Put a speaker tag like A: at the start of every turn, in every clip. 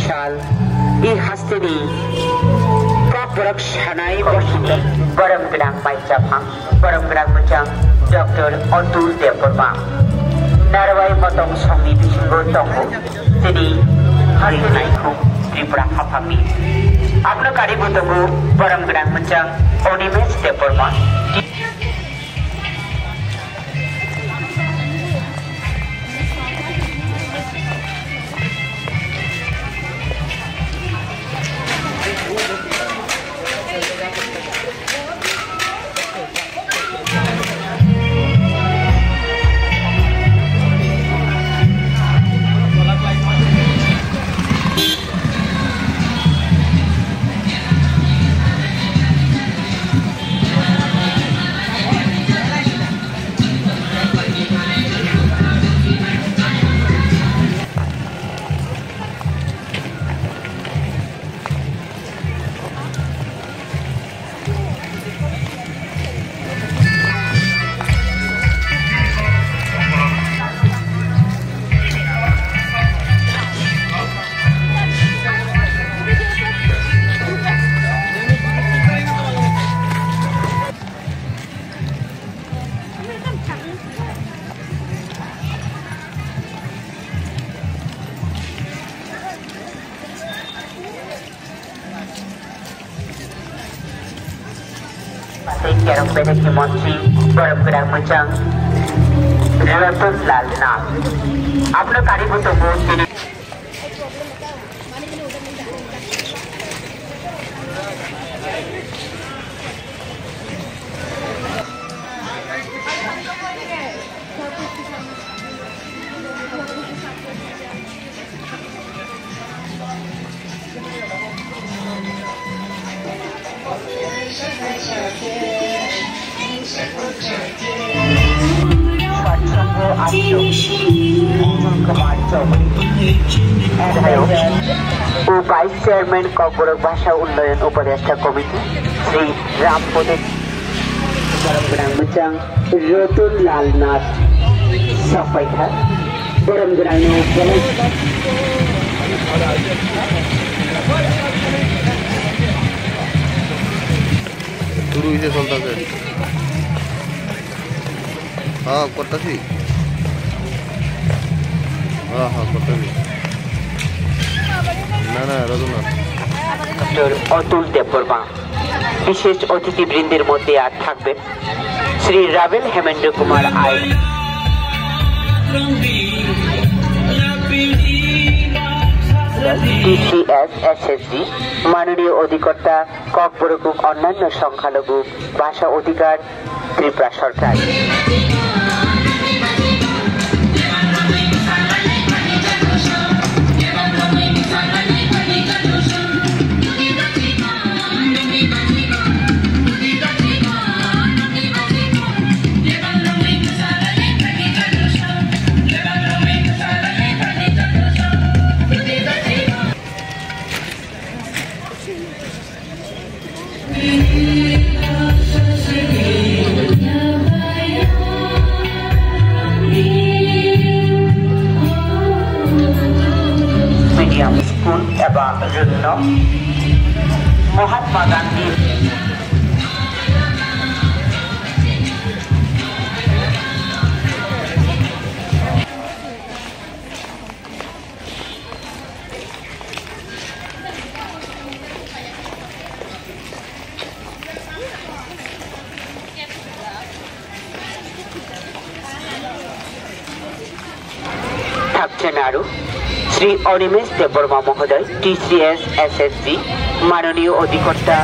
A: साल इ हस्तिनी कपरक सानाय बसिनो परम ग्राम माइजाफां परम ग्राम मोजां डॉक्टर अतुल देवबर्मा नारवाय मतम संनि बिसिंगो दंगो दिनै हारिनायखौ त्रिपुरा हाफांनि आपनो कारिबो दंगो परम ग्राम मोजां Animesh Debbarma Kerong Bedeki Montri परम ग्राम मोजां रतन लाल नाथ आपनो कारिबो दंगो दिनै वाइस चेयरमैन कपरक भाषा उन्नयन उपदेष्टा कमिटी श्री रामपदे परम ग्राम मोजां रतन लाल नाथ सफाइखा परम ग्राम
B: শুরু হইছে চলতেছে হ্যাঁ করতেছি হ্যাঁ হ্যাঁ করতেছি না না রঘুনাথ
A: ডক্টর অতুল দেববর্মা বিশেষ অতিথিবৃন্দের মধ্যে আর থাকবেন শ্রী রাবেল হেমেন্দ্র কুমার আই TCS SSG মাননীয় অধিকর্তা ককবরকুক অন্যান্য সংখ্যালঘু ভাষা অধিকার ত্রিপুরা সরকার स्कूल एवं महात्मा गांधी श्री अनिमेश देवबर्मा महोदय TCS SSG माननीय अधिकर्ता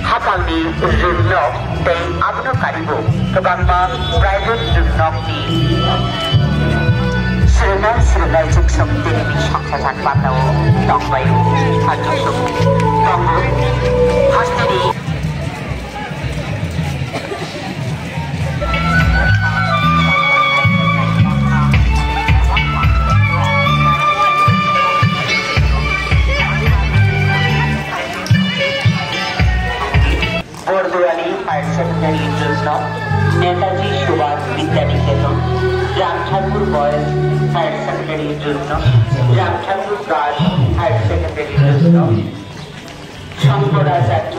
A: हापांनि जुन्नक तै आपनो कारिबो तोगांमा प्राइवेट जुन्नकनि Seringai Juksum Dini সংশোধন বাতাও দংবায়ু হাজুসুম দংবু হস্তিনি সেকেন্ডারির জন্য নেতাজি সুভাষ বিদ্যানিকেতন, রামঠাকুর বয়েজ হায়ার সেকেন্ডারির জন্য রামঠাকুর গার্লস হায়ার সেকেন্ডারির জন্য শঙ্করাচার্য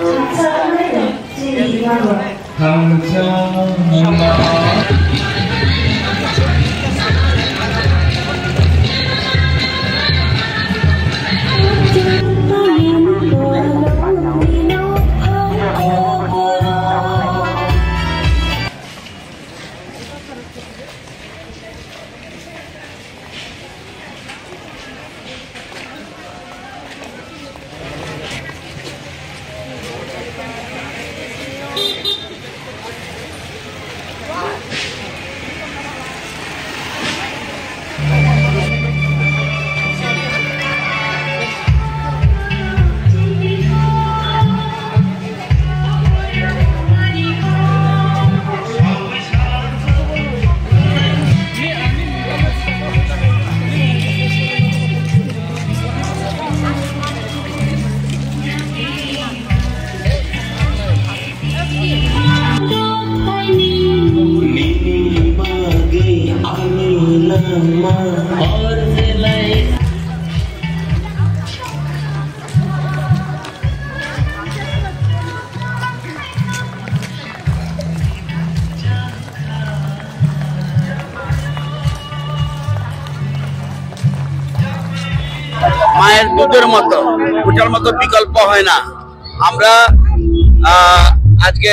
C: মায়ের দুধের মতো, ওটার মতো বিকল্প হয় না। আমরা আজকে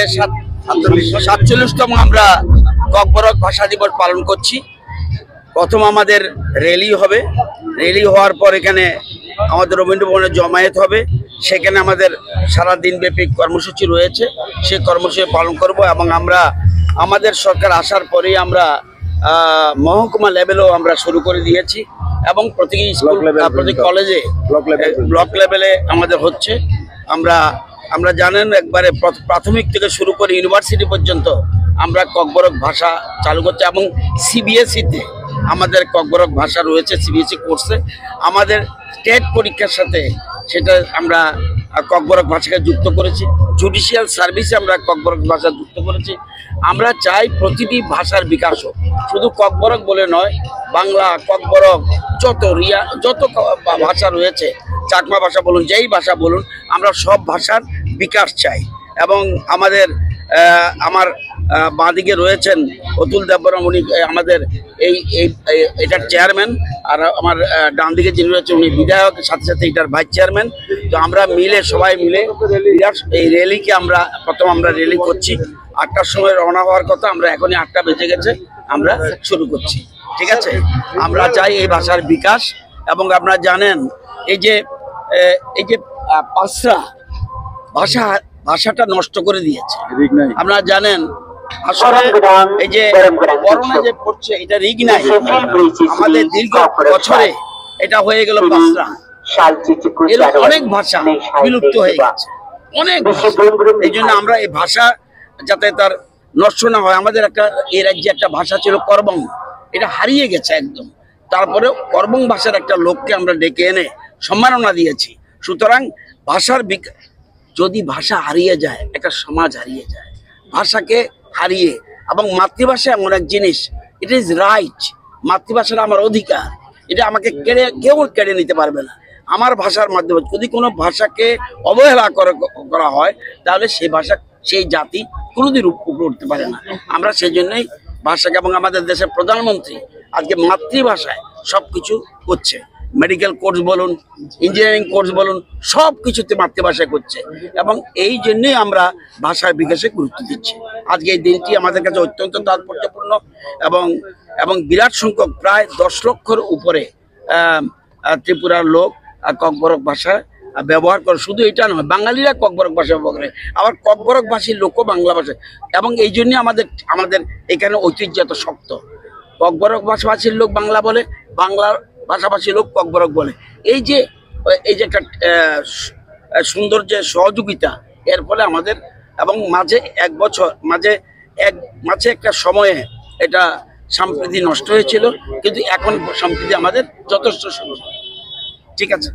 C: 47তম আমরা ককবরক ভাষা দিবস পালন করছি। প্রথম আমাদের র্যালি হবে, র্যালি হওয়ার পর এখানে আমাদের রবীন্দ্রভবনে জমায়েত হবে। সেখানে আমাদের সারা দিনব্যাপী কর্মসূচি রয়েছে, সেই কর্মসূচি পালন করব। এবং আমরা আমাদের সরকার আসার পরেই আমরা মহকুমা লেভেলেও আমরা শুরু করে দিয়েছি এবং প্রতি স্কুল, প্রতি কলেজে, ব্লক লেভেলে আমাদের হচ্ছে। আমরা জানেন একবারে প্রাথমিক থেকে শুরু করে ইউনিভার্সিটি পর্যন্ত আমরা ককবরক ভাষা চালু করছি এবং সিবিএসইতে আমাদের ককবরক ভাষা রয়েছে। সিবিএসই কোর্সে আমাদের স্টেট পরীক্ষার সাথে সেটা আমরা ককবরক ভাষাকে যুক্ত করেছি। জুডিশিয়াল সার্ভিসে আমরা ককবরক ভাষা যুক্ত করেছি। আমরা চাই প্রতিটি ভাষার বিকাশ হোক, শুধু ককবরক বলে নয়, বাংলা, ককবরক, যত ভাষা রয়েছে, চাকমা ভাষা বলুন, যেই ভাষা বলুন, আমরা সব ভাষার বিকাশ চাই। এবং আমার বাঁদিকে রয়েছেন অতুল দেববর্মা, উনি আমাদের এটার চেয়ারম্যান, আর আমার ডান দিকে যিনি রয়েছেন উনি বিধায়ক, সাথে সাথে এটার ভাইস চেয়ারম্যান। তো আমরা সবাই মিলে এই র্যালিকে প্রথম আমরা র্যালি করছি। 8টার সময় রওনা হওয়ার কথা, আমরা এখনই 8টা বেজে গেছে, আমরা শুরু করছি। ঠিক আছে, আমরা চাই এই ভাষার বিকাশ। এবং আপনারা জানেন এই যে পাঁচরা ভাষাটা নষ্ট করে দিয়েছে। আপনারা জানেন আসলে এই যে করোনা যে পড়ছে, এটা রিগ নাই, আমাদের দীর্ঘ বছরে এটা হয়ে গেল পাঁচরা। অনেক ভাষা বিলুপ্ত হয়ে গেছে, অনেক। এই জন্য আমরা এই ভাষা যাতে তার নষ্ট না হয়, আমাদের এই রাজ্যে একটা ভাষা ছিল করবং, এটা হারিয়ে গেছে একদম। তারপরে করবং ভাষার একটা লোককে আমরা ডেকে এনে সম্মাননা দিয়েছি। সুতরাং যদি ভাষা হারিয়ে যায়, একটা সমাজ হারিয়ে যায়। ভাষাকে হারিয়ে, এবং মাতৃভাষা এমন এক জিনিস, ইট ইজ রাইট, মাতৃভাষাটা আমার অধিকার, এটা আমাকে কেউ কেড়ে নিতে পারবে না। আমার ভাষার মাধ্যমে যদি কোনো ভাষাকে অবহেলা করা হয়, তাহলে সেই জাতি কোনোদিন উপরে উঠতে পারে না। আমরা সেই জন্যই ভাষাকে, এবং আমাদের দেশের প্রধানমন্ত্রী আজকে মাতৃভাষায় সব কিছু করছে। মেডিকেল কোর্স বলুন, ইঞ্জিনিয়ারিং কোর্স বলুন, সব কিছুতে মাতৃভাষায় করছে। এবং এই জন্যই আমরা ভাষার বিকাশে গুরুত্ব দিচ্ছি। আজকে এই দিনটি আমাদের কাছে অত্যন্ত তাৎপর্যপূর্ণ এবং বিরাট সংখ্যক, প্রায় 10 লক্ষর উপরে ত্রিপুরার লোক ককবরক ভাষা ব্যবহার করে। শুধু এটা নয়, বাঙালিরা ককবরক ভাষা ব্যবহার করে, আবার ককবরক ভাষীর লোকও বাংলা ভাষায়। এবং এই জন্য আমাদের এখানে ঐতিহ্য এত শক্ত। ককবরক ভাষাভাষীর লোক বাংলা বলে, বাংলার ভাষাভাষী লোক ককবরক বলে। এই যে একটা সুন্দর যে সহযোগিতা, এর ফলে আমাদের, এবং মাঝে একটা সময়ে এটা সম্প্রীতি নষ্ট হয়েছিল, কিন্তু এখন সম্প্রীতি আমাদের যথেষ্ট সুন্দর। ঠিক আছে।